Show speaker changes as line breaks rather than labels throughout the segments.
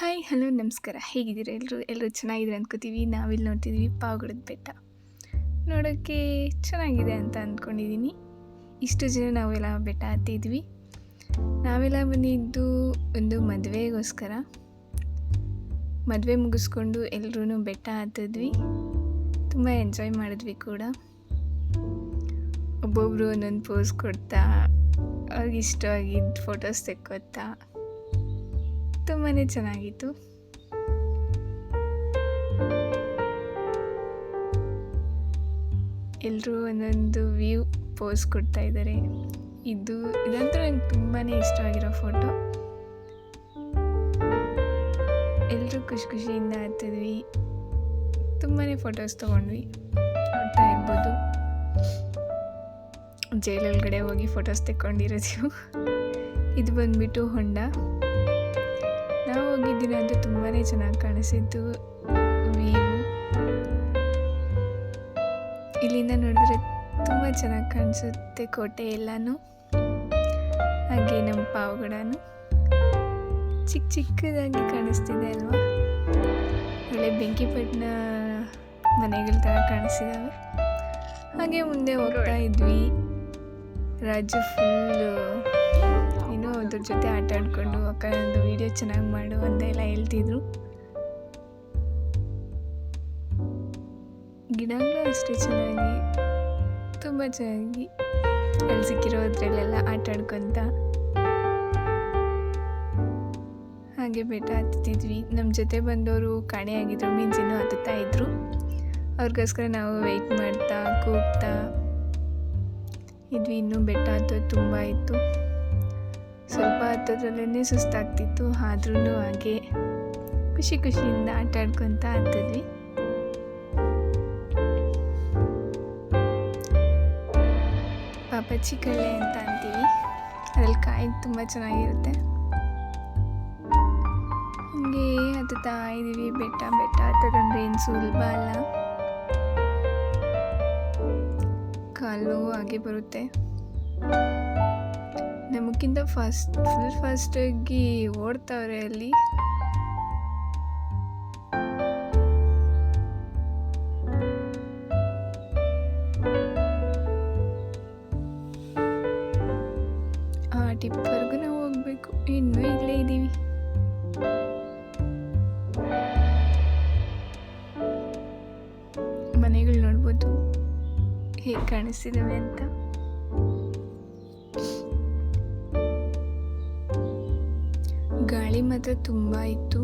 Hi hello ನಮಸ್ಕಾರ, ಹೇಗಿದ್ದೀರಾ ಎಲ್ಲರೂ ಚೆನ್ನಾಗಿದ್ದೀರಾ ಅಂದ್ಕೋತೀವಿ. ನಾವಿಲ್ಲಿ ನೋಡ್ತಿದ್ದೀವಿ ಪಾವಗಡದ ಬೆಟ್ಟ. ನೋಡೋಕ್ಕೆ ಚೆನ್ನಾಗಿದೆ ಅಂತ ಅಂದ್ಕೊಂಡಿದ್ದೀನಿ. ಇಷ್ಟು ಜನ ನಾವೆಲ್ಲ ಬೆಟ್ಟ ಹತ್ತಿದ್ವಿ. ನಾವೆಲ್ಲ ಬಂದಿದ್ದು ಒಂದು ಮದುವೆಗೋಸ್ಕರ. ಮದುವೆ ಮುಗಿಸ್ಕೊಂಡು ಎಲ್ಲರೂ ಬೆಟ್ಟ ಹತ್ತಿದ್ವಿ. ತುಂಬ ಎಂಜಾಯ್ ಮಾಡಿದ್ವಿ ಕೂಡ. ಒಬ್ಬೊಬ್ಬರು ಒಂದೊಂದು ಪೋಸ್ ಕೊಡ್ತಾ ಅವ್ರಿಗೆ ಇಷ್ಟವಾಗಿದ್ದು ಫೋಟೋಸ್ ತೆಕ್ಕೋತಾ ತುಂಬಾ ಚೆನ್ನಾಗಿತ್ತು. ಎಲ್ಲರೂ ಒಂದೊಂದು ವ್ಯೂ ಪೋಸ್ ಕೊಡ್ತಾ ಇದ್ದಾರೆ. ಇದಂತೂ ನಂಗೆ ತುಂಬಾ ಇಷ್ಟವಾಗಿರೋ ಫೋಟೋ. ಎಲ್ಲರೂ ಖುಷಿಯಿಂದ ಹತ್ತಿದ್ವಿ. ತುಂಬಾ ಫೋಟೋಸ್ ತೊಗೊಂಡ್ವಿ. ನೋಡ್ತಾ ಇರ್ಬೋದು, ಜೈಲೊಳಗಡೆ ಹೋಗಿ ಫೋಟೋಸ್ ತೆಕ್ಕೊಂಡಿರೋದು. ಇದು ಬಂದ್ಬಿಟ್ಟು ಹೊಂಡ. ನಾವು ಹೋಗಿದ್ದಿನ ಅಂತೂ ತುಂಬಾ ಚೆನ್ನಾಗಿ ಕಾಣಿಸಿತ್ತು ವ್ಯೂ. ಇಲ್ಲಿಂದ ನೋಡಿದ್ರೆ ತುಂಬ ಚೆನ್ನಾಗಿ ಕಾಣಿಸುತ್ತೆ ಕೋಟೆ ಎಲ್ಲನೂ. ಹಾಗೆ ನಮ್ಮ ಪಾವಗಡನು ಚಿಕ್ಕದಾಗಿ ಕಾಣಿಸ್ತಿದೆ ಅಲ್ವಾ. ಒಳ್ಳೆ ಬೆಂಕಿಪಟ್ಟಣ ಮನೆಗಳ ಥರ ಕಾಣಿಸ್ತಿದ್ದಾವೆ. ಹಾಗೆ ಮುಂದೆ ಹೋಗ್ತಾ ಇದ್ವಿ. ರಾಜು ಫುಲ್ಲು ಅದ್ರ ಜೊತೆ ಆಟ ಆಡ್ಕೊಂಡು ಅಕ್ಕ ಒಂದು ವಿಡಿಯೋ ಚೆನ್ನಾಗಿ ಮಾಡು ಅಂತೆಲ್ಲ ಹೇಳ್ತಿದ್ರು. ಗಿಡಗಳು ಅಷ್ಟೇ ಚೆನ್ನಾಗಿ, ತುಂಬ ಚೆನ್ನಾಗಿ ಅಲ್ಲಿ ಸಿಕ್ಕಿರೋದ್ರಲ್ಲೆಲ್ಲ ಆಟ ಆಡ್ಕೊತ ಹಾಗೆ ಬೆಟ್ಟ ಹತ್ತಿದ್ವಿ. ನಮ್ಮ ಜೊತೆ ಬಂದವರು ಕಾಣೆಯಾಗಿದ್ರು, ಮೀನ್ಸ್ ಇನ್ನೂ ಹತ್ತುತ್ತಾ ಇದ್ರು. ಅವ್ರಿಗೋಸ್ಕರ ನಾವು ವೆಯ್ಟ್ ಮಾಡ್ತಾ ಕೂಗ್ತಾ ಇದ್ವಿ. ಇನ್ನೂ ಬೆಟ್ಟ ಹತ್ತೋದು ತುಂಬ ಇತ್ತು. ಸ್ವಲ್ಪ ಹತ್ತೋದ್ರಲ್ಲೇ ಸುಸ್ತಾಗ್ತಿತ್ತು. ಆದ್ರೂ ಹಾಗೆ ಖುಷಿಯಿಂದ ಆಟ ಆಡ್ಕೊತ ಹತ್ತಿದ್ವಿ. ಪಾಪಚ್ಚಿ ಕಳ್ಳೆ ಅಂತ ಅಂತೀವಿ. ಅದ್ರಲ್ಲಿ ಕಾಯಿ ತುಂಬ ಚೆನ್ನಾಗಿರುತ್ತೆ. ಹಂಗೆ ಹತ್ತುತ್ತಾ ಇದ್ದೀವಿ. ಬೆಟ್ಟ ಹತ್ತೋದಂದ್ರೆ ಏನು ಸುಲಭ ಅಲ್ಲ. ಕಾಲು ಹಾಗೆ ಬರುತ್ತೆ. ನಮಗಿಂತ ಫಾಸ್ಟಾಗಿ ಓಡ್ತಾವ್ರೆ ಅಲ್ಲಿ. ಆ ಟಿಪ್ವರೆಗೂ ನಾವು ಹೋಗ್ಬೇಕು. ಇನ್ನೂ ಇಲ್ಲೇ ಇದ್ದೀವಿ. ಮನೆಗಳು ನೋಡ್ಬೋದು ಹೇಗೆ ಕಾಣಿಸ್ತಿದ್ದಾವೆ ಅಂತ. ಗಾಳಿ ಮಾತ್ರ ತುಂಬ ಇತ್ತು.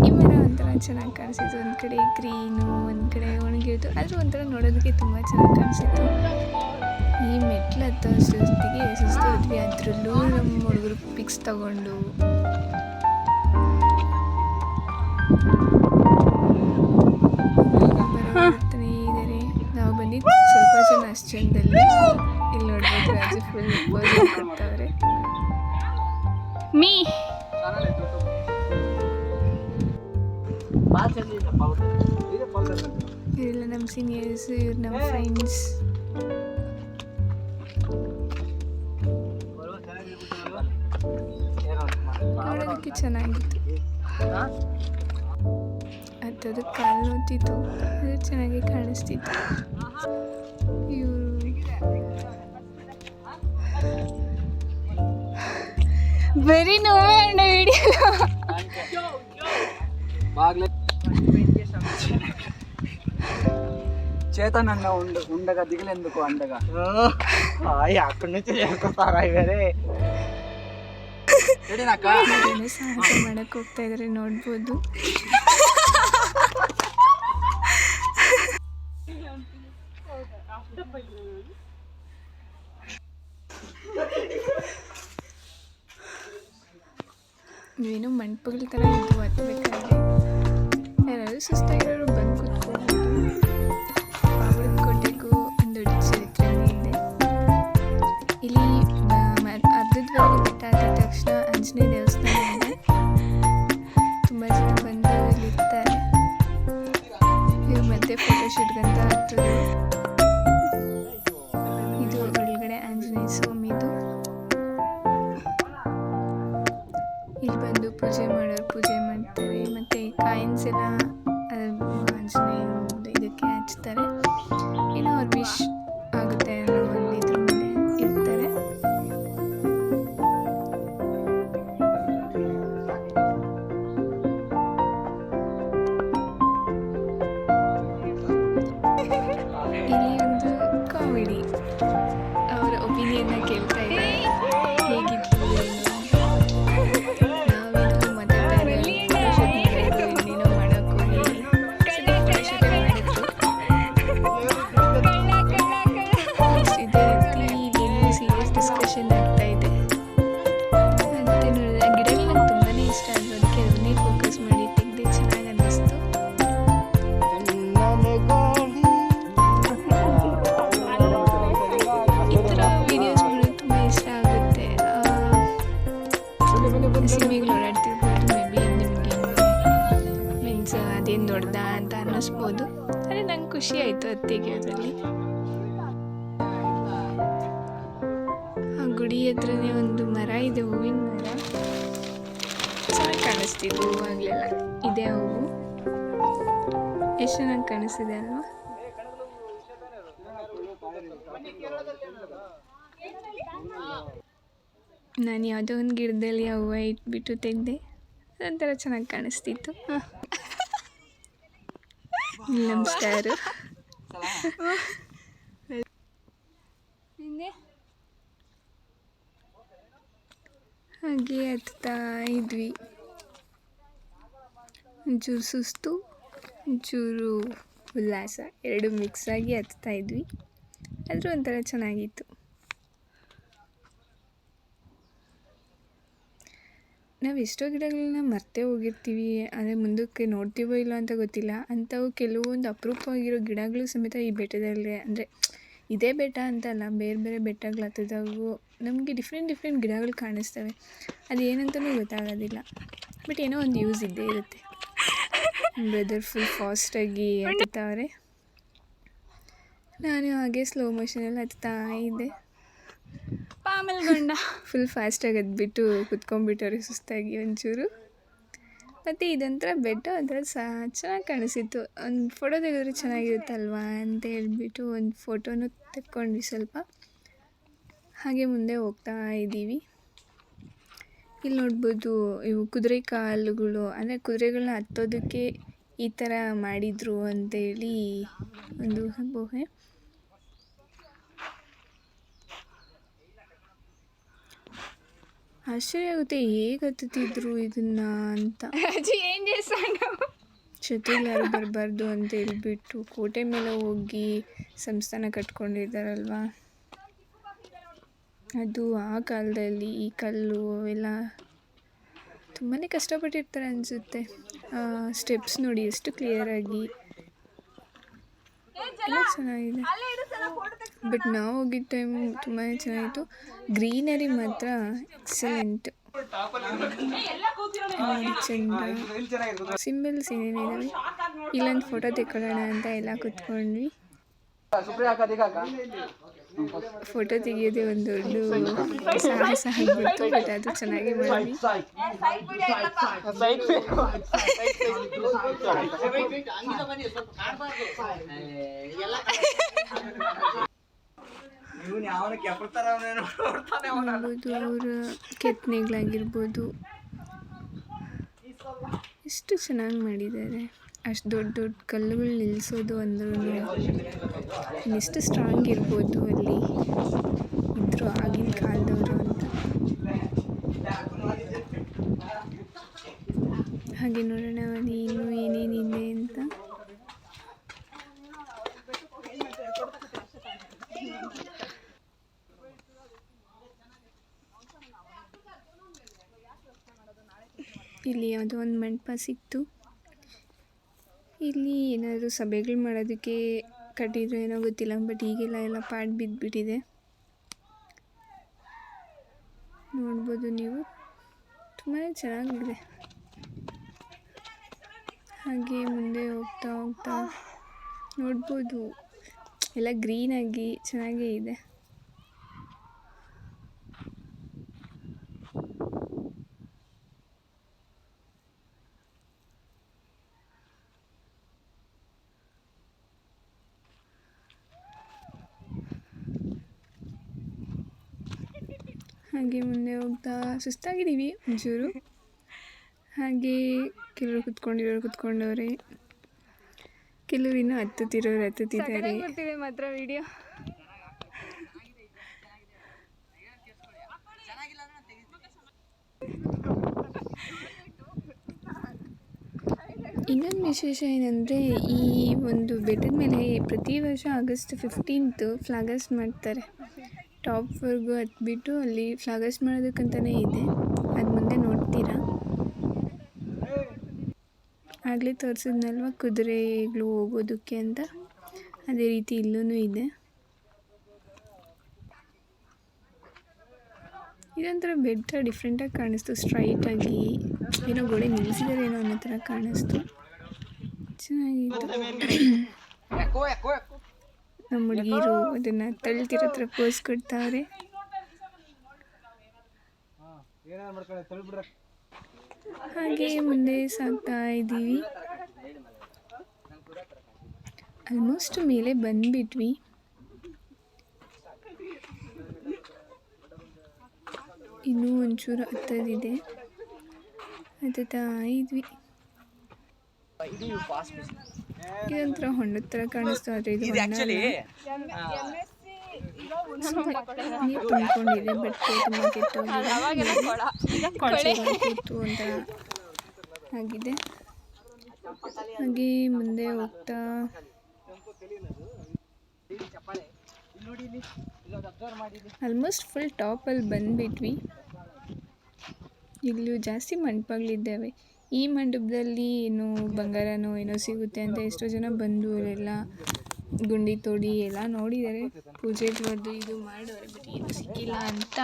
ಈ ಮರ ಒಂಥರ ಚೆನ್ನಾಗಿ ಕಾಣಿಸಿತ್ತು. ಒಂದು ಕಡೆ ಗ್ರೀನು, ಒಂದು ಕಡೆ ಒಣಗಿತ್ತು. ಆದರೂ ಒಂಥರ ನೋಡೋದಕ್ಕೆ ತುಂಬ ಚೆನ್ನಾಗಿ ಕಾಣಿಸಿತ್ತು. ಈ ಮೆಟ್ಲು ಹತ್ತೋ ಸುಸ್ತಿದ್ವಿ. ಅದರಲ್ಲೂ ನಮ್ಮ ಹುಡುಗರು ಪಿಕ್ಸ್ ತಗೊಂಡು ಬರ್ತಾನೆ ಇದ್ದಾರೆ. ನಾವು ಬಂದಿದ್ದು ಸ್ವಲ್ಪ ಜನ ಅಷ್ಟು ಜನದಲ್ಲಿ. ಇಲ್ಲಿ ನೋಡ್ಬೋದು ರಾಜು ಫುಲ್ ಪೋಸ್ ಕೊಡ್ತಾವ್ರೆ. ಇವರೆಲ್ಲ ನಮ್ಮ ಸೀನಿಯರ್ಸ್, ಇವ್ರು ನಮ್ಮ ಫ್ರೆಂಡ್ಸ್. ನೋಡೋದಕ್ಕೆ ಚೆನ್ನಾಗಿತ್ತು. ಹತ್ತೋದು ಕಾಲು ನೋತಿತ್ತು, ಅದು ಚೆನ್ನಾಗಿ ಕಾಣಿಸ್ತಿತ್ತು. ಇವರು ಬರೀ ನೋವೇ ಅಣ್ಣ ವಿಡಿಯೋ.
చేతన్ అన్న ఉండగా దిగలేందుకు అండగా అక్కడి నుంచి చేసుకుంటారా వేరే
ಸಾಹಸ ಮಾಡಕ್ ಹೋಗ್ತಾ ಇದಾರೆ, ನೋಡ್ಬೋದು. ನೀವೇನೋ ಮಂಟಪಗಳ ಥರ ಇದ್ದು ಹತ್ತಬೇಕಾದ್ರೆ ಯಾರಾದರೂ ಸುಸ್ತಾಗಿರೋರು ಬಂದು ಕೂತ್ಕೊಳ್ಬೋದು. ಪಾವಗಡ ಕೋಟೆಗೂ ಒಂದು ಚರಿತ್ರೆ ಇದೆ. ಇಲ್ಲಿ ಅರ್ಧದವರೆಗೂ ಬೆಟ್ಟ ಹತ್ತಿದ ತಕ್ಷಣ ಆಂಜನೇಯ ದೇವಸ್ಥಾನ ಇದೆ. ತುಂಬ ಜನ ಬಂದು ಇಲ್ಲಿರ್ತಾರೆ. ಇವ್ರು ಮತ್ತೆ ಫೋಟೋಶೂಟ್ಗಂತ ಹತ್ತೋದು. ಇದು ಒಳಗಡೆ ಆಂಜನೇಯ ಸ್ವಾಮಿದು. ಇಲ್ಲಿ ಬಂದು ಪೂಜೆ ಮಾಡೋರು ಪೂಜೆ ಮಾಡ್ತಾರೆ, ಮತ್ತು ಕಾಯಿನ್ಸ್ ಎಲ್ಲ ಆಂಜನೇಯ ಇದಕ್ಕೆ ಹಚ್ತಾರೆ. ಏನೋ ಅವ್ರ ವಿಶ್ ಆಗುತ್ತೆ ಅನ್ನೋ ಒಂದು ಇದ್ರ ಮೇಲೆ ಇರ್ತಾರೆ. ಇಲ್ಲಿ ಒಂದು ಕಾಮಿಡಿ, ಅವರ ಒಪಿನಿಯನ್ನ ಕೇಳ್ತಾ ಇದ್ದಾರೆ, ಹೇಗಿತ್ತು ಏನು. ನಾವೇನೋ ಮಾತಾಡ್ತಾ ಇನ್ನೇನೋ ಮಾಡೋಕ್ಕೋಗಿ ಇದೇ ರೀತಿ ಇಲ್ಲೇನೋ ಸೀರಿಯಸ್ ಡಿಸ್ಕಷನ್ ಆಗ್ತಾ ಇದೆ. ಮತ್ತೆ ನೋಡಿದ್ರೆ ಗಿಡಗಳು ನಂಗೆ ತುಂಬಾ ಇಷ್ಟ ಆದ್ರು, ಅದಕ್ಕೆ ಅದನ್ನೇ ಫೋಕಸ್ ಮಾಡಿ ತೆಗೆದು ಚೆನ್ನಾಗಿ ಅನ್ನಿಸ್ತು. ಈ ಥರ ವೀಡಿಯೋಸ್ ಮಾಡೋದು ತುಂಬ ಇಷ್ಟ ಆಗುತ್ತೆ. ಸಿನಿಮೆಗಳು ಓಡಾಡ್ತಿರ್ಬೋದು, ಮೇ ಬಿ ನಿಮಗೆ ಮೀನ್ಸ್ ಅದೇನು ದೊಡ್ಡದ ಅಂತ ಅನ್ನಿಸ್ಬೋದು, ಆದರೆ ನಂಗೆ ಖುಷಿ ಆಯಿತು ಅದು ತೆಗೆಯೋದ್ರಲ್ಲಿ. ಆ ಗುಡಿ ಹತ್ರನೇ ಒಂದು ಮರ ಇದೆ, ಹೂವಿನ ಮರ, ಚೆನ್ನಾಗಿ ಕಾಣಿಸ್ತಿದ್ವು ಹೂವಾಗಲೆಲ್ಲ. ಇದೇ ಹೂವು ಎಷ್ಟು ಚೆನ್ನಾಗಿ ಕಾಣಿಸ್ತಿದೆ ಅಲ್ವಾ. ನಾನು ಯಾವುದೋ ಒಂದು ಗಿಡದಲ್ಲಿ ಆ ಹೂವು ಇಟ್ಬಿಟ್ಟು ತೆಗೆದೆ, ಅದೊಂಥರ ಚೆನ್ನಾಗಿ ಕಾಣಿಸ್ತಿತ್ತು. ನಮಸ್ಕಾರ. ಹಾಗೆ ಹತ್ತಾ ಇದ್ವಿ, ಒಂಚೂರು ಸುಸ್ತು ಒಂಚೂರು ಉಲ್ಲಾಸ ಎರಡು ಮಿಕ್ಸ್ ಆಗಿ ಹತ್ತಾ ಇದ್ವಿ, ಆದರೂ ಒಂಥರ ಚೆನ್ನಾಗಿತ್ತು. ನಾವು ಎಷ್ಟೋ ಗಿಡಗಳನ್ನ ಮರ್ತೇ ಹೋಗಿರ್ತೀವಿ, ಆದರೆ ಮುಂದಕ್ಕೆ ನೋಡ್ತೀವೋ ಇಲ್ಲ ಅಂತ ಗೊತ್ತಿಲ್ಲ. ಅಂಥವು ಕೆಲವೊಂದು ಅಪರೂಪವಾಗಿರೋ ಗಿಡಗಳು ಸಮೇತ ಈ ಬೆಟ್ಟದಲ್ಲಿ, ಅಂದರೆ ಇದೇ ಬೆಟ್ಟ ಅಂತಲ್ಲ, ಬೇರೆ ಬೇರೆ ಬೆಟ್ಟಗಳು ಹತ್ತಿದಾಗೂ ನಮಗೆ ಡಿಫ್ರೆಂಟ್ ಗಿಡಗಳು ಕಾಣಿಸ್ತವೆ. ಅದು ಏನಂತಲೂ ಗೊತ್ತಾಗೋದಿಲ್ಲ, ಬಟ್ ಏನೋ ಒಂದು ಯೂಸ್ ಇದ್ದೇ ಇರುತ್ತೆ. ಬ್ರದರ್ ಫುಲ್ ಫಾಸ್ಟಾಗಿ ಹತ್ತುತ್ತವ್ರೆ, ನಾನು ಹಾಗೆ ಸ್ಲೋ ಮೋಷನಲ್ಲಿ ಹತ್ತಾ ಇದ್ದೆ. ಪಾಮಲ್ಗೊಂಡ ಫುಲ್ ಫಾಸ್ಟಾಗಿ ಹತ್ಬಿಟ್ಟು ಕುತ್ಕೊಂಡ್ಬಿಟ್ಟವ್ರೆ ಸುಸ್ತಾಗಿ ಒಂಚೂರು. ಮತ್ತು ಇದೊಂಥರ ಬೆಟ್ಟ ಒಂಥರ ಚೆನ್ನಾಗಿ ಕಾಣಿಸಿತ್ತು, ಒಂದು ಫೋಟೋ ತೆಗೆದ್ರೆ ಚೆನ್ನಾಗಿರುತ್ತಲ್ವಾ ಅಂತ ಹೇಳ್ಬಿಟ್ಟು ಒಂದು ಫೋಟೋನು ತೆಕ್ಕೊಂಡ್ವಿ ಸ್ವಲ್ಪ. ಹಾಗೆ ಮುಂದೆ ಹೋಗ್ತಾ ಇದ್ದೀವಿ. ಇಲ್ಲಿ ನೋಡ್ಬೋದು ಇವು ಕುದುರೆ ಕಾಲುಗಳು, ಅಂದರೆ ಕುದುರೆಗಳನ್ನ ಹತ್ತೋದಕ್ಕೆ ಈ ಥರ ಮಾಡಿದರು ಅಂತೇಳಿ ಒಂದು ಊಹೆ. ಆಶ್ಚರ್ಯ ಆಗುತ್ತೆ ಹೇಗೆ ಹತ್ತುತ್ತಿದ್ರು ಇದನ್ನ ಅಂತ. ಏನ್ ಶತ್ರುಗಳು ಯಾರು ಬರಬಾರ್ದು ಅಂತ ಹೇಳ್ಬಿಟ್ಟು ಕೋಟೆ ಮೇಲೆ ಹೋಗಿ ಸಂಸ್ಥಾನ ಕಟ್ಕೊಂಡಿದ್ದಾರಲ್ವ, ಅದು ಆ ಕಾಲದಲ್ಲಿ ಈ ಕಲ್ಲು ಅವೆಲ್ಲ ತುಂಬಾ ಕಷ್ಟಪಟ್ಟಿರ್ತಾರೆ ಅನಿಸುತ್ತೆ. ಸ್ಟೆಪ್ಸ್ ನೋಡಿ ಎಷ್ಟು ಕ್ಲಿಯರಾಗಿ, ಎಲ್ಲ ಚೆನ್ನಾಗಿದೆ. ಬಟ್ ನಾವು ಹೋಗಿದ್ದ ಟೈಮ್ ತುಂಬಾ ಚೆನ್ನಾಗಿತ್ತು, ಗ್ರೀನರಿ ಮಾತ್ರ ಎಕ್ಸಲೆಂಟ್. ಚಂದ ಸಿಂಬಲ್ಸ್ ಏನೇನಿದ್ದಾವೆ. ಇಲ್ಲೊಂದು ಫೋಟೋ ತೆಕ್ಕೊಳ್ಳೋಣ ಅಂತ ಎಲ್ಲ ಕೂತ್ಕೊಂಡ್ವಿ. ಫೋಟೋ ತೆಗಿಯೋದೇ ಒಂದು ದೊಡ್ಡ ಸಾಹಸ ಆಗಿಬಿಡ್ತು, ಬಟ್ ಅದು ಚೆನ್ನಾಗಿ ಮಾಡಿದ್ವಿ. ನೋಡ್ಬೋದು ಅವರ ಕೆತ್ತನೆಗಳಾಗಿರ್ಬೋದು ಎಷ್ಟು ಚೆನ್ನಾಗಿ ಮಾಡಿದ್ದಾರೆ. ಅಷ್ಟು ದೊಡ್ಡ ದೊಡ್ಡ ಕಲ್ಲುಗಳು ನಿಲ್ಲಿಸೋದು ಅಂದ್ರೂ ಎಷ್ಟು ಸ್ಟ್ರಾಂಗ್ ಇರ್ಬೋದು ಅಲ್ಲಿ ಇದ್ರು ಆಗಿನ ಕಾಲದವರು ಅಂತ. ಹಾಗೆ ನೋಡೋಣ ಅದು ಇನ್ನೂ ಏನೇನಿದೆ ಅಂತ. ಇಲ್ಲಿ ಯಾವುದೋ ಒಂದು ಮಂಟಪ ಸಿಕ್ತು. ಇಲ್ಲಿ ಏನಾದರೂ ಸಭೆಗಳು ಮಾಡೋದಕ್ಕೆ ಕಟ್ಟಿದ್ರು ಏನೋ ಗೊತ್ತಿಲ್ಲ, ಬಟ್ ಈಗೆಲ್ಲ ಎಲ್ಲ ಪಾಟ್ ಬಿದ್ದುಬಿಟ್ಟಿದೆ. ನೋಡ್ಬೋದು ನೀವು, ತುಂಬಾ ಚೆನ್ನಾಗಿದೆ. ಹಾಗೆ ಮುಂದೆ ಹೋಗ್ತಾ ಹೋಗ್ತಾ ನೋಡ್ಬೋದು ಎಲ್ಲ ಗ್ರೀನಾಗಿ ಚೆನ್ನಾಗೇ ಇದೆ. ಹಾಗೆ ಮುಂದೆ ಹೋಗ್ತಾ ಸುಸ್ತಾಗಿದ್ದೀವಿ ಒಂಚೂರು. ಹಾಗೆ ಕೆಲವರು ಕುತ್ಕೊಂಡವ್ರೆ, ಕೆಲವರು ಇನ್ನೂ ಹತ್ತುತ್ತಿದ್ದಾರೆ. ಮಾತ್ರ ವಿಡಿಯೋ ಇನ್ನೊಂದು ವಿಶೇಷ ಏನಂದರೆ, ಈ ಒಂದು ಬೆಟ್ಟದ ಮೇಲೆ ಪ್ರತಿ ವರ್ಷ ಆಗಸ್ಟ್ 15 ಫ್ಲಾಗಸ್ಟ್ ಮಾಡ್ತಾರೆ. ಟಾಪ್ವರೆಗೂ ಹತ್ಬಿಟ್ಟು ಅಲ್ಲಿ ಫ್ಲಾಗಸ್ಟ್ ಮಾಡೋದಕ್ಕಂತಲೇ ಇದೆ, ಅದು ಮುಂದೆ ನೋಡ್ತೀರಾ. ಆಗಲೇ ತೋರಿಸಿದ್ನಲ್ವ ಕುದುರೆಗಳು ಹೋಗೋದಕ್ಕೆ ಅಂತ, ಅದೇ ರೀತಿ ಇಲ್ಲೂ ಇದೆ. ಇದೊಂಥರ ಬೆಟ್ಟ ಡಿಫ್ರೆಂಟಾಗಿ ಕಾಣಿಸ್ತು, ಸ್ಟ್ರೈಟಾಗಿ ಏನೋ ಗೋಡೆ ನಿಲ್ಲಿಸಿದಾರೆ ಏನೋ ಅನ್ನೋ ಥರ ಕಾಣಿಸ್ತು, ಚೆನ್ನಾಗಿತ್ತು. ನಮ್ಮ ಹುಡುಗಿರು ಅದನ್ನು ತಳ್ತಿರೋ ಥರ ಪೋಸ್ ಕೊಡ್ತಾವ್ರೆ. ಹಾಗೆ ಮುಂದೆ ಸಾಗ್ತಾ ಇದ್ದೀವಿ. ಆಲ್ಮೋಸ್ಟ್ ಮೇಲೆ ಬಂದ್ಬಿಟ್ವಿ. ಇನ್ನೂ ಒಂಚೂರು ಹತ್ತದಿದೆ, ಹತ್ತುತ್ತಾ ಇದ್ವಿ. ಇದೊಂಥರ ಹೊಂಡದ ಥರ ಕಾಣಿಸ್ತು, ಆದರೆ ಇದು ನೀರು ತುಂಬಿಕೊಂಡಿದೆ, ಬಟ್ಟೆ ತುಂಬ ಕೆಟ್ಟೋಗಿತ್ತು ಅಂತ ಆಗಿದೆ. ಹಾಗೆ ಮುಂದೆ ಹೋಗ್ತಾ ಆಲ್ಮೋಸ್ಟ್ ಫುಲ್ ಟಾಪಲ್ಲಿ ಬಂದುಬಿಟ್ವಿ. ಇಲ್ಲೂ ಜಾಸ್ತಿ ಮಂಟಪಗಳಿದ್ದಾವೆ. ಈ ಮಂಟಪದಲ್ಲಿ ಏನೋ ಬಂಗಾರನೋ ಏನೋ ಸಿಗುತ್ತೆ ಅಂತ ಎಷ್ಟೋ ಜನ ಬಂದು ಅಲ್ಲೆಲ್ಲ ಗುಂಡಿ ತೋಡಿ ಎಲ್ಲ ನೋಡಿದ್ದಾರೆ, ಪೂಜೆಗಳದ್ದು ಇದು ಮಾಡೋರೆ, ಬಟ್ ಏನೂ ಸಿಕ್ಕಿಲ್ಲ ಅಂತ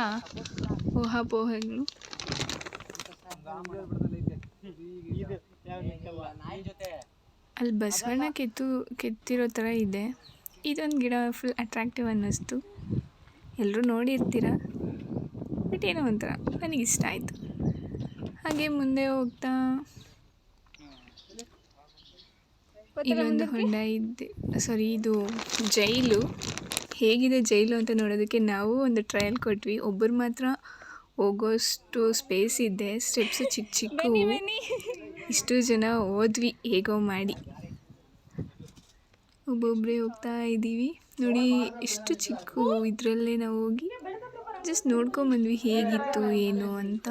ಊಹಾಪೋಹಗಳು. ಅಲ್ಲಿ ಬಸವಣ್ಣ ಕೆತ್ತಿರೋ ಥರ ಇದೆ. ಇದೊಂದು ಗಿಡ ಫುಲ್ ಅಟ್ರಾಕ್ಟಿವ್ ಅನ್ನಿಸ್ತು, ಎಲ್ಲರೂ ನೋಡಿರ್ತೀರ, ಬಟ್ ಏನೋ ಒಂಥರ ನನಗಿಷ್ಟ ಆಯಿತು. ಹಾಗೆ ಮುಂದೆ ಹೋಗ್ತಾ ಇಲ್ಲೊಂದು ಹೊಂಡ ಇದೆ, ಇದು ಜೈಲು. ಹೇಗಿದೆ ಜೈಲು ಅಂತ ನೋಡೋದಕ್ಕೆ ನಾವು ಒಂದು ಟ್ರಯಲ್ ಕೊಟ್ವಿ. ಒಬ್ಬರು ಮಾತ್ರ ಹೋಗೋಷ್ಟು ಸ್ಪೇಸ್ ಇದೆ, ಸ್ಟೆಪ್ಸ್ ಚಿಕ್ಕ ಇಷ್ಟು ಜನ ಹೋದ್ವಿ ಹೇಗೋ ಮಾಡಿ. ಒಬ್ಬೊಬ್ಬರೇ ಹೋಗ್ತಾ ಇದ್ದೀವಿ ನೋಡಿ, ಎಷ್ಟು ಚಿಕ್ಕ ಇದರಲ್ಲೇ ನಾವು ಹೋಗಿ ಜಸ್ಟ್ ನೋಡ್ಕೊಂಬಂದ್ವಿ ಹೇಗಿತ್ತು ಏನು ಅಂತ.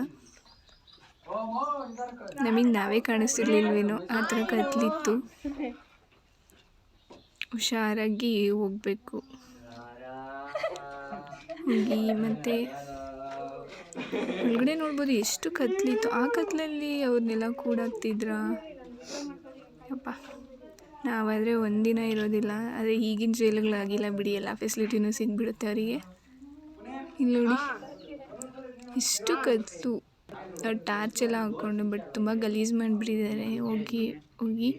ನಮಗೆ ನಾವೇ ಕಾಣಿಸ್ತಿರ್ಲಿಲ್ವೇನೋ ಆ ಥರ ಕತ್ಲಿತ್ತು, ಹುಷಾರಾಗಿ ಹೋಗಬೇಕು. ಹೋಗಿ ಮತ್ತು ಒಳಗಡೆ ನೋಡ್ಬೋದು ಎಷ್ಟು ಕತ್ಲಿತ್ತು. ಆ ಕತ್ಲಲ್ಲಿ ಅವ್ರನ್ನೆಲ್ಲ ಕೂಡಾಕ್ತಿದ್ರ. ಯಪ್ಪ, ನಾವಾದರೆ ಒಂದಿನ ಇರೋದಿಲ್ಲ. ಆದರೆ ಈಗಿನ ಜೈಲುಗಳಾಗಿಲ್ಲ ಬಿಡಿ, ಎಲ್ಲ ಫೆಸಿಲಿಟಿನೂ ಸಿಗ್ಬಿಡುತ್ತೆ ಅವರಿಗೆ. ಇಲ್ಲಿ ನೋಡಿ ಎಷ್ಟು ಕತ್ಲು, ಅವ್ರು ಟಾರ್ಚ್ ಎಲ್ಲ ಹಾಕ್ಕೊಂಡು, ಬಟ್ ತುಂಬ ಗಲೀಜು ಮಾಡಿಬಿಟ್ಟಿದ್ದಾರೆ. ಹೋಗಿ ಗುಹೆ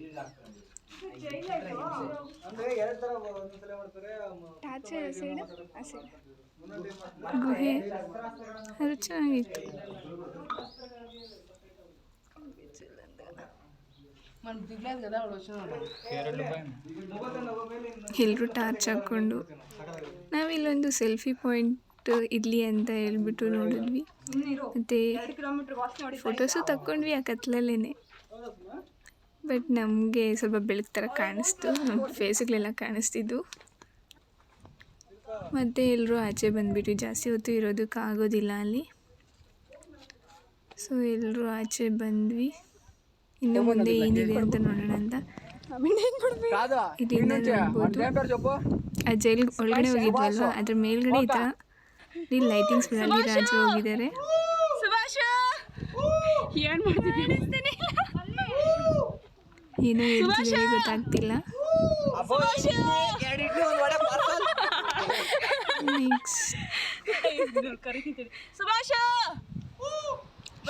ಅದು ಚೆನ್ನಾಗಿತ್ತು. ಎಲ್ಲರೂ ಟಾರ್ಚ್ ಹಾಕ್ಕೊಂಡು, ನಾವಿಲ್ಲೊಂದು ಸೆಲ್ಫಿ ಪಾಯಿಂಟ್ ಇರಲಿ ಅಂತ ಹೇಳ್ಬಿಟ್ಟು ನೋಡಿದ್ವಿ. ಮತ್ತು ಫೋಟೋಸು ತಕ್ಕೊಂಡ್ವಿ ಆ ಕತ್ಲಲ್ಲೇ. ಬಟ್ ನಮಗೆ ಸ್ವಲ್ಪ ಬೆಳಕು ಥರ ಕಾಣಿಸ್ತು, ನಮ್ಮ ಫೇಸ್ಗಳೆಲ್ಲ ಕಾಣಿಸ್ತಿದ್ದು. ಮತ್ತು ಎಲ್ಲರೂ ಆಚೆ ಬಂದುಬಿಟ್ಟು, ಜಾಸ್ತಿ ಹೊತ್ತು ಇರೋದಕ್ಕಾಗೋದಿಲ್ಲ ಅಲ್ಲಿ. ಸೊ ಎಲ್ಲರೂ ಆಚೆ ಬಂದ್ವಿ. ಇನ್ನು ಮುಂದೆ ಏನಿದೆ ಅಂತ ನೋಡೋಣ ಅಂತ. ಇಲ್ಲಿಂದ ನೋಡ್ಬೋದು, ಆ ಜೈಲ್ ಒಳಗಡೆ ಹೋಗಿದ್ವಲ್ವ, ಅದ್ರ ಮೇಲ್ಗಡೆ ಈ ಥರ ಇಲ್ಲಿ ಲೈಟಿಂಗ್ಸ್ ಅಲ್ಲಿ ರಾಜ ಹೋಗಿದ್ದಾರೆ. ಏನೋ ಹೇಳ್ತಿದ್ದಾರೆ ಗೊತ್ತಾಗ್ತಿಲ್ಲ.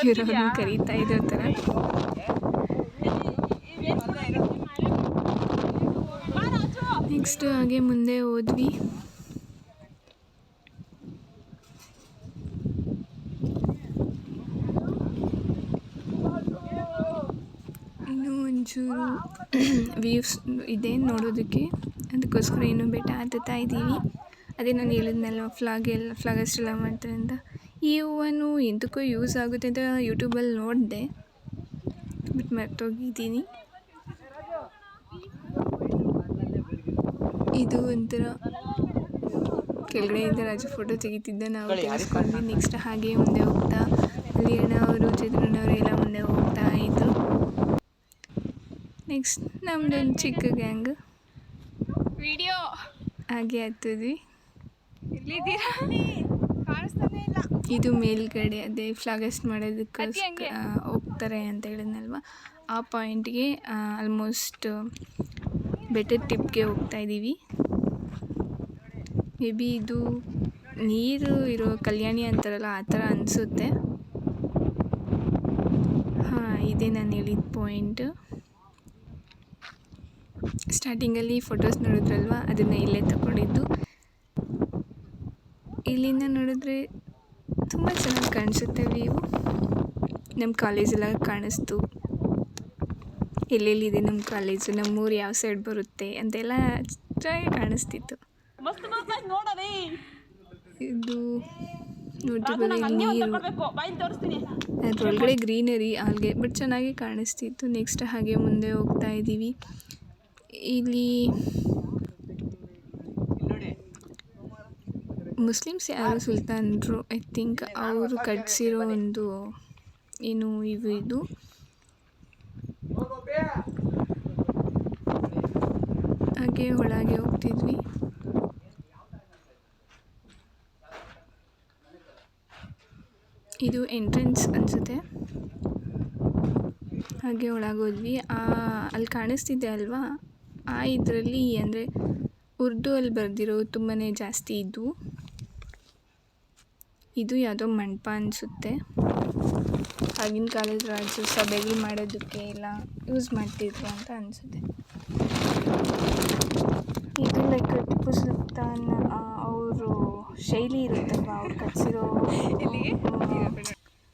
ಇವರನ್ನು ಕರೀತಾ ಇರೋ ಥರ. ನೆಕ್ಸ್ಟ್ ಹಾಗೆ ಮುಂದೆ ಹೋದ್ವಿ. ಇನ್ನೂ ಒಂಚೂರು ವ್ಯೂಸ್ ಇದೆ ನೋಡೋದಕ್ಕೆ, ಅದಕ್ಕೋಸ್ಕರ ಇನ್ನೂ ಬೆಟ್ಟ ಹತ್ತುತ್ತಾ ಇದ್ದೀವಿ. ಅದೇ ನಾನು ಹೇಳಿದ್ನಲ್ಲ ಫ್ಲಾಗಸ್ಟ್ ಎಲ್ಲ ಮಾಡ್ತಾರೆ ಅಂತ. ಈ ಹೂವನ್ನು ಎಂತಕ್ಕೂ ಯೂಸ್ ಆಗುತ್ತೆ ಅಂತ ಯೂಟ್ಯೂಬಲ್ಲಿ ನೋಡಿದೆ, ಬಟ್ ಮರ್ತೋಗಿದ್ದೀನಿ. ಇದು ಒಂಥರ ಕೆಳಗಡೆಯಿಂದ ರಾಜು ಫೋಟೋ ತೆಗಿತಿದ್ದ, ನಾವು ತೆಗೆಸ್ಕೊಂಡ್ವಿ. ನೆಕ್ಸ್ಟ್ ಹಾಗೆ ಮುಂದೆ ಹೋಗ್ತಾ ಅಲ್ಲಿ ಅಣ್ಣ ಅವರು ಚಂದ್ರಣ್ಣವರು ಎಲ್ಲ ಮುಂದೆ ಹೋಗ್ತಾ ಇದ್ರು. ನೆಕ್ಸ್ಟ್ ನಮ್ದೊಂದು ಚಿಕ್ಕ ಗ್ಯಾಂಗ್ ವಿಡಿಯೋ ಹಾಗೆ ಹತ್ತಿದ್ವಿ. ಇದು ಮೇಲ್ಗಡೆ ಅದೇ ಫ್ಲಾಗಸ್ಟ್ ಮಾಡೋದಕ್ಕೆ ಹೋಗ್ತಾರೆ ಅಂತ ಹೇಳಿದ್ನಲ್ವ, ಆ ಪಾಯಿಂಟ್ಗೆ ಆಲ್ಮೋಸ್ಟ್ ಬೆಟ್ಟದ ಟಿಪ್ಗೆ ಹೋಗ್ತಾ ಇದ್ದೀವಿ. ಮೇ ಬಿ ಇದು ನೀರು ಇರೋ ಕಲ್ಯಾಣಿ ಅಂತಾರಲ್ಲ ಆ ಥರ ಅನಿಸುತ್ತೆ. ಹಾಂ, ಇದೇ ನಾನು ಹೇಳಿದ ಪಾಯಿಂಟ್. ಸ್ಟಾರ್ಟಿಂಗಲ್ಲಿ ಫೋಟೋಸ್ ನೋಡಿದ್ರಲ್ವ, ಅದನ್ನು ಇಲ್ಲೇ ತಗೊಂಡಿದ್ದು. ಇಲ್ಲಿಂದ ನೋಡಿದ್ರೆ ತುಂಬ ಚೆನ್ನಾಗಿ ಕಾಣಿಸುತ್ತೆ ವ್ಯೂ. ನಮ್ಮ ಕಾಲೇಜೆಲ್ಲ ಕಾಣಿಸ್ತು, ಎಲ್ಲೆಲ್ಲಿದೆ ನಮ್ಮ ಕಾಲೇಜು, ನಮ್ಮೂರು ಯಾವ ಸೈಡ್ ಬರುತ್ತೆ ಅಂತೆಲ್ಲ ಚೆನ್ನಾಗಿ ಕಾಣಿಸ್ತಿತ್ತು. ಇದು ನೋಡ್ತಿರ್ಬೋದು ನೀರು, ಅದರೊಳಗಡೆ ಗ್ರೀನರಿ ಆಲ್ಗೆ, ಬಟ್ ಚೆನ್ನಾಗಿ ಕಾಣಿಸ್ತಿತ್ತು. ನೆಕ್ಸ್ಟ್ ಹಾಗೆ ಮುಂದೆ ಹೋಗ್ತಾ ಇದ್ದೀವಿ. ಇಲ್ಲಿ ಮುಸ್ಲಿಮ್ಸ್ ಯಾರು ಸುಲ್ತಾನರು ಐ ಥಿಂಕ್, ಅವರು ಕಟ್ಟಿಸಿರೋ ಒಂದು ಏನು ಇದು ಹಾಗೆ ಒಳಗೆ ಹೋಗ್ತಿದ್ವಿ. ಇದು ಎಂಟ್ರೆನ್ಸ್ ಅನಿಸುತ್ತೆ. ಹಾಗೆ ಒಳಗೆ ಹೋದ್ವಿ. ಅಲ್ಲಿ ಕಾಣಿಸ್ತಿದೆ ಅಲ್ವಾ, ಆ ಇದರಲ್ಲಿ ಅಂದರೆ ಉರ್ದು ಅಲ್ಲಿ ಬರೆದಿರೋ ತುಂಬಾ ಜಾಸ್ತಿ ಇದ್ವು. ಇದು ಯಾವುದೋ ಮಂಟಪ ಅನಿಸುತ್ತೆ. ಆಗಿನ ಕಾಲದ ರಾಜರು ಸಭೆಗಳು ಮಾಡೋದಕ್ಕೆ ಎಲ್ಲ ಯೂಸ್ ಮಾಡ್ತಿದ್ರು ಅಂತ ಅನಿಸುತ್ತೆ. ಇದು ಲೈಕ್ ಟಿಪ್ಪು ಸುಲ್ತಾನ್ ಅವರು ಶೈಲಿ ಇರುತ್ತಲ್ವ, ಅವ್ರು ಕಟ್ಸಿರೋ.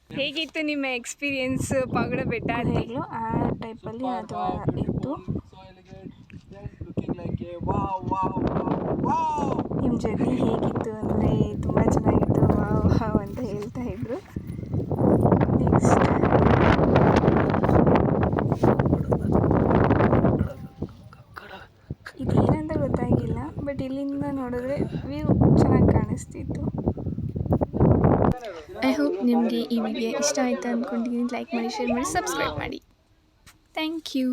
ಹೇಗಿತ್ತು ನಿಮ್ಮ ಎಕ್ಸ್ಪೀರಿಯನ್ಸ್ ಪಾವಗಡ ಬೆಟ್ಟ ಅಂತೇಳು? ಆ ಟೈಪಲ್ಲಿ ಅದು ಇತ್ತು. ನಿಮ್ಮ ಜರ್ನಿ ಹೇಗಿತ್ತು ಅಂದರೆ ತುಂಬ ಚೆನ್ನಾಗಿತ್ತು, ವಾವ್ ಅಂತ ಹೇಳ್ತಾ ಇದ್ರು. ನೆಕ್ಸ್ಟ್ ಇದೇನಂತ ಗೊತ್ತಾಗಿಲ್ಲ, ಬಟ್ ಇಲ್ಲಿಂದ ನೋಡಿದ್ರೆ ವ್ಯೂ ಚೆನ್ನಾಗಿ ಕಾಣಿಸ್ತಿತ್ತು. ಐ ಹೋಪ್ ನಿಮಗೆ ಈ ವಿಡಿಯೋ ಇಷ್ಟ ಆಯಿತು ಅಂದ್ಕೊಂಡಿದ್ದೀನಿ. ಲೈಕ್ ಮಾಡಿ, ಶೇರ್ ಮಾಡಿ, ಸಬ್ಸ್ಕ್ರೈಬ್ ಮಾಡಿ. Thank you.